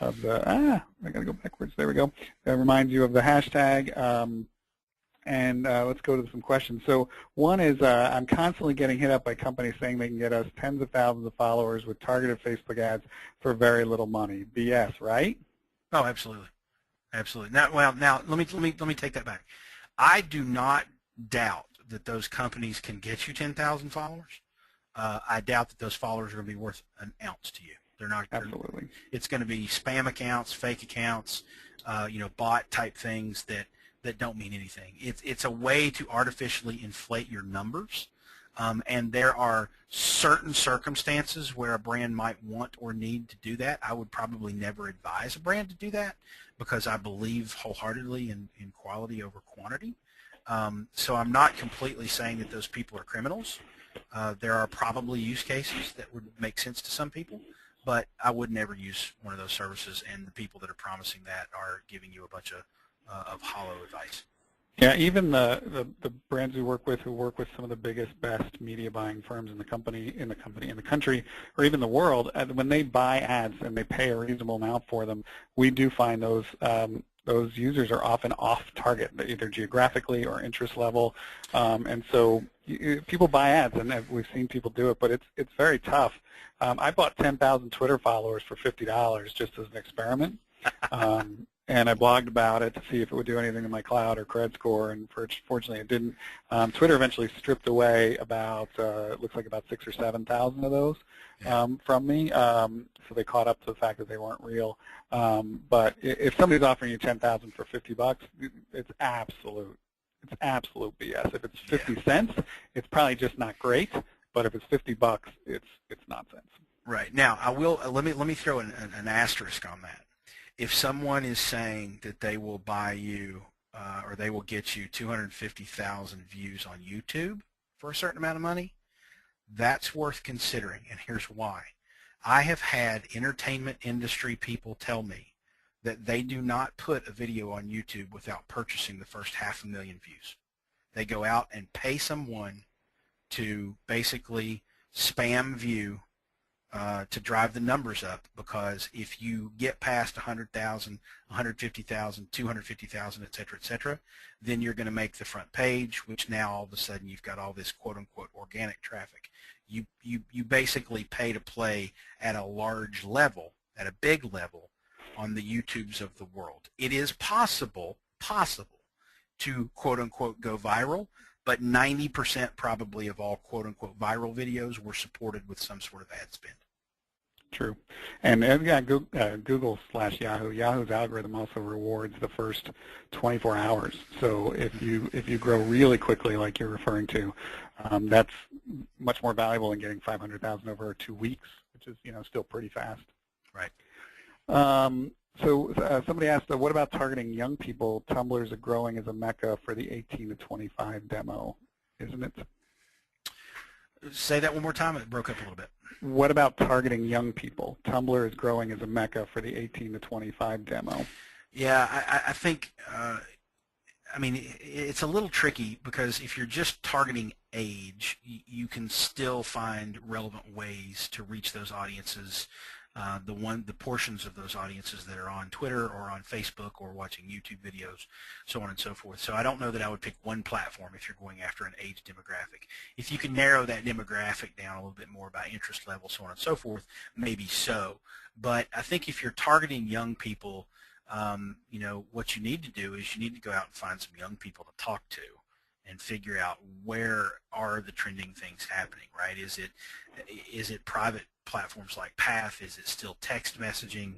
I got to go backwards. There we go. That reminds you of the hashtag. And let's go to some questions. So one is I'm constantly getting hit up by companies saying they can get us tens of thousands of followers with targeted Facebook ads for very little money. BS, right? Oh, absolutely, absolutely. Now let me take that back. I do not doubt that those companies can get you 10,000 followers. I doubt that those followers are going to be worth an ounce to you. They're not. Absolutely. It's going to be spam accounts, fake accounts, bot type things that don't mean anything. It's a way to artificially inflate your numbers, And there are certain circumstances where a brand might want or need to do that. I would probably never advise a brand to do that because I believe wholeheartedly in quality over quantity. So I'm not completely saying that those people are criminals. There are probably use cases that would make sense to some people, but I would never use one of those services, and the people that are promising that are giving you a bunch of hollow advice. Yeah, even the brands we work with, who work with some of the biggest, best media buying firms in the country, or even the world, when they buy ads and they pay a reasonable amount for them, we do find those users are often off target, either geographically or interest level, and so people buy ads, and we've seen people do it, but it's very tough. I bought 10,000 Twitter followers for $50 just as an experiment. And I blogged about it to see if it would do anything in my cloud or credit score, and fortunately it didn't. Twitter eventually stripped away about, it looks like about 6,000 or 7,000 of those from me, so they caught up to the fact that they weren't real. But if somebody's offering you 10,000 for $50, it's absolute BS. If it's 50 cents, it's probably just not great. But if it's $50, it's nonsense. Right. Now, I will let me throw an asterisk on that. If someone is saying that they will buy you or they will get you 250,000 views on YouTube for a certain amount of money, that's worth considering, and here's why. I have had entertainment industry people tell me that they do not put a video on YouTube without purchasing the first 500,000 views. They go out and pay someone to basically spam view to drive the numbers up, because if you get past 100,000, 150,000, 250,000, et cetera, then you're going to make the front page, which now all of a sudden you've got all this quote-unquote organic traffic. You basically pay to play at a large level, at a big level, on the YouTubes of the world. It is possible to quote-unquote go viral, but 90% probably of all quote-unquote viral videos were supported with some sort of ad spend. True. And yeah, Google/Yahoo. Yahoo's algorithm also rewards the first 24 hours. So if you grow really quickly, like you're referring to, that's much more valuable than getting 500,000 over 2 weeks, which is still pretty fast. Right. So somebody asked, what about targeting young people? Tumblr is growing as a mecca for the 18 to 25 demo, isn't it? Say that one more time. It broke up a little bit. What about targeting young people? Tumblr is growing as a mecca for the 18 to 25 demo. Yeah, I think, I mean, it's a little tricky, because if you're just targeting age, you can still find relevant ways to reach those audiences, the portions of those audiences that are on Twitter or on Facebook or watching YouTube videos, so on and so forth. So I don't know that I would pick one platform if you're going after an age demographic. If you can narrow that demographic down a little bit more by interest level, so on and so forth, maybe so. But I think if you're targeting young people, what you need to do is you need to go out and find some young people to talk to and figure out where are the trending things happening, right? Is it private platforms like Path? Is it still text messaging?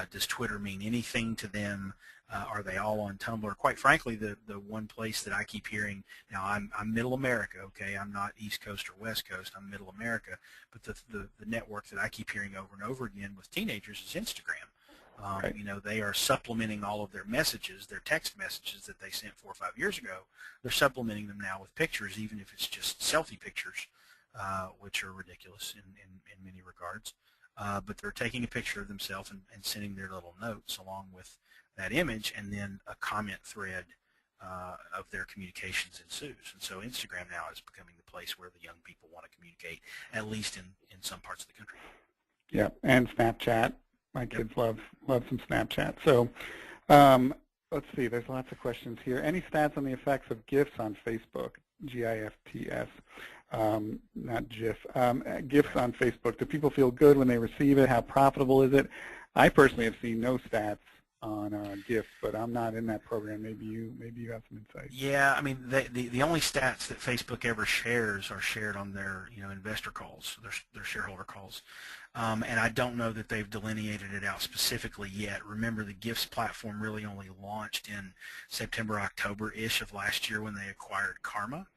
Does Twitter mean anything to them? Are they all on Tumblr? Quite frankly, the one place that I keep hearing, now I'm Middle America, okay? I'm not East Coast or West Coast, I'm Middle America, but the network that I keep hearing over and over again with teenagers is Instagram. Right. They are supplementing all of their messages, their text messages that they sent 4 or 5 years ago. They're supplementing them now with pictures, even if it's just selfie pictures, which are ridiculous in many regards. But they're taking a picture of themselves and sending their little notes along with that image, and then a comment thread of their communications ensues. And so Instagram now is becoming the place where the young people want to communicate, at least in some parts of the country. Yeah, and Snapchat. My kids love some Snapchat. So let's see, there's lots of questions here. Any stats on the effects of GIFs on Facebook? GIFTS, not GIF. GIFs on Facebook. Do people feel good when they receive it? How profitable is it? I personally have seen no stats on GIFs, but I'm not in that program. Maybe you have some insight. Yeah, I mean, the only stats that Facebook ever shares are shared on their investor calls, their shareholder calls. And I don't know that they've delineated it out specifically yet. Remember, the GIFs platform really only launched in September, October-ish of last year when they acquired Karma.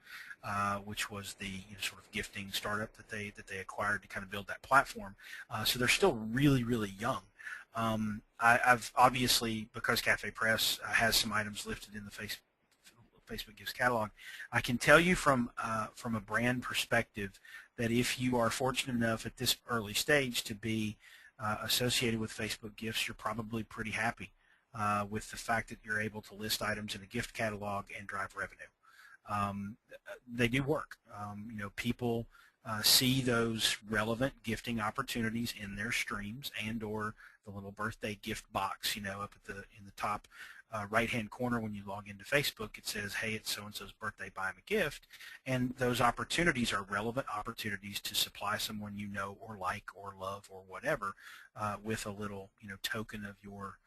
which was the sort of gifting startup that they acquired to kind of build that platform. So they're still really, really young. I've obviously, because Cafe Press has some items listed in the Facebook Gifts catalog, I can tell you from a brand perspective that if you are fortunate enough at this early stage to be associated with Facebook Gifts, you're probably pretty happy with the fact that you're able to list items in a gift catalog and drive revenue. They do work. People see those relevant gifting opportunities in their streams and/or the little birthday gift box, up at in the top right-hand corner when you log into Facebook. It says, "Hey, it's so-and-so's birthday, buy him a gift," and those opportunities are relevant opportunities to supply someone you know or like or love or whatever with a little, token of your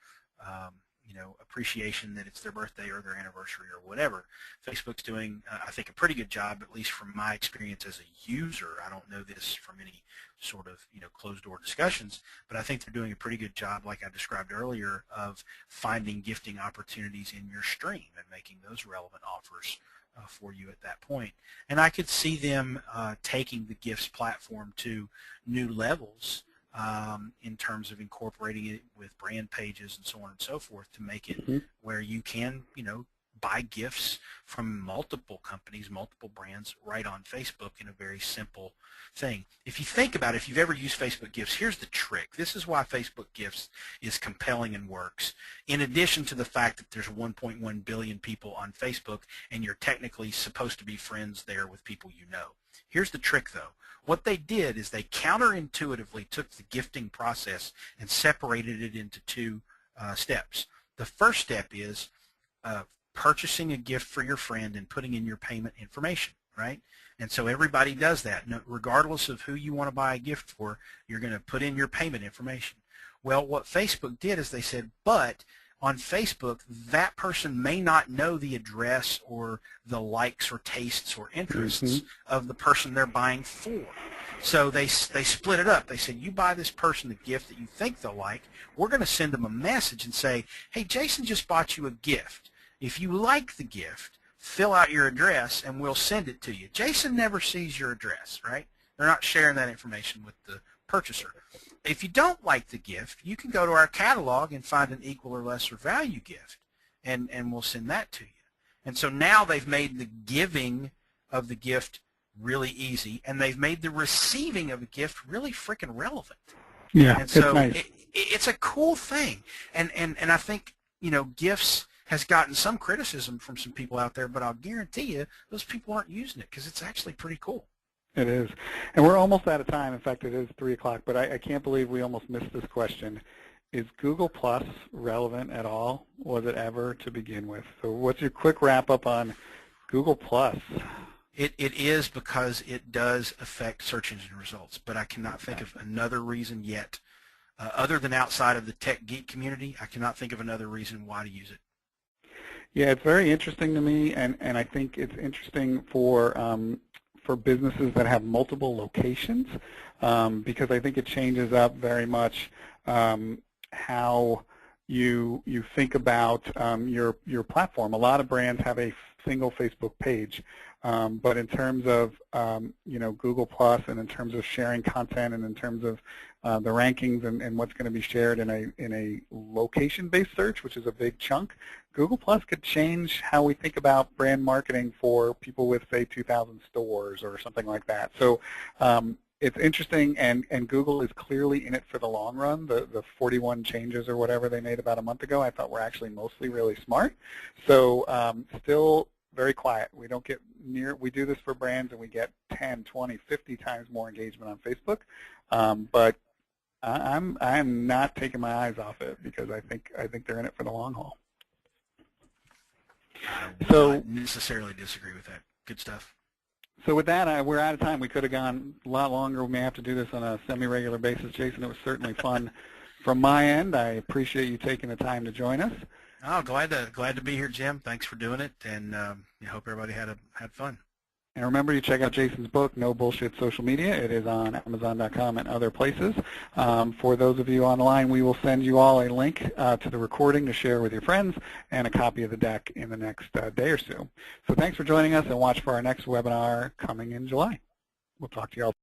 appreciation that it's their birthday or their anniversary or whatever. Facebook's doing, I think, a pretty good job, at least from my experience as a user. I don't know this from any sort of, closed-door discussions, but I think they're doing a pretty good job, like I described earlier, of finding gifting opportunities in your stream and making those relevant offers for you at that point. And I could see them taking the Gifts platform to new levels in terms of incorporating it with brand pages and so on and so forth to make it where you can, buy gifts from multiple companies, multiple brands right on Facebook in a very simple thing. If you think about it, if you've ever used Facebook Gifts, here's the trick. This is why Facebook Gifts is compelling and works. In addition to the fact that there's 1.1 billion people on Facebook and you're technically supposed to be friends there with people you know. Here's the trick, though. What they did is they counterintuitively took the gifting process and separated it into two steps. The first step is purchasing a gift for your friend and putting in your payment information, right? And so everybody does that. Regardless of who you want to buy a gift for, you're going to put in your payment information. Well, what Facebook did is they said, but on Facebook, that person may not know the address or the likes or tastes or interests of the person they're buying for. So they split it up. They said, you buy this person a gift that you think they'll like. We're going to send them a message and say, hey, Jason just bought you a gift. If you like the gift, fill out your address and we'll send it to you. Jason never sees your address, right? They're not sharing that information with the purchaser. If you don't like the gift, you can go to our catalog and find an equal or lesser value gift, and we'll send that to you. And so now they've made the giving of the gift really easy, and they've made the receiving of a gift really freaking relevant. Yeah, and so it's nice. It's a cool thing. And I think, Gifts has gotten some criticism from some people out there, but I'll guarantee you those people aren't using it because it's actually pretty cool. It is. And we're almost out of time. In fact, it is 3 o'clock, but I can't believe we almost missed this question. Is Google Plus relevant at all? Was it ever to begin with? So what's your quick wrap-up on Google Plus? It is because it does affect search engine results, but I cannot think of another reason yet. Other than outside of the tech geek community, I cannot think of another reason why to use it. Yeah, it's very interesting to me, and I think it's interesting for businesses that have multiple locations because I think it changes up very much how you think about your platform. A lot of brands have a single Facebook page, but in terms of Google Plus and in terms of sharing content and in terms of the rankings and what's going to be shared in a location-based search, which is a big chunk, Google Plus could change how we think about brand marketing for people with, say, 2,000 stores or something like that. So it's interesting, and Google is clearly in it for the long run. The 41 changes or whatever they made about a month ago, I thought were actually mostly really smart. So still very quiet. We don't get near. We do this for brands, and we get 10, 20, 50 times more engagement on Facebook. But I'm not taking my eyes off it because I think they're in it for the long haul. I would not necessarily disagree with that. Good stuff. So with that, we're out of time. We could have gone a lot longer. We may have to do this on a semi-regular basis. Jason, it was certainly fun from my end. I appreciate you taking the time to join us. Oh, glad to be here, Jim. Thanks for doing it, and I hope everybody had fun. And remember, you check out Jason's book, No Bullshit Social Media. It is on Amazon.com and other places. For those of you online, we will send you all a link to the recording to share with your friends and a copy of the deck in the next day or so. So thanks for joining us, and watch for our next webinar coming in July. We'll talk to you all.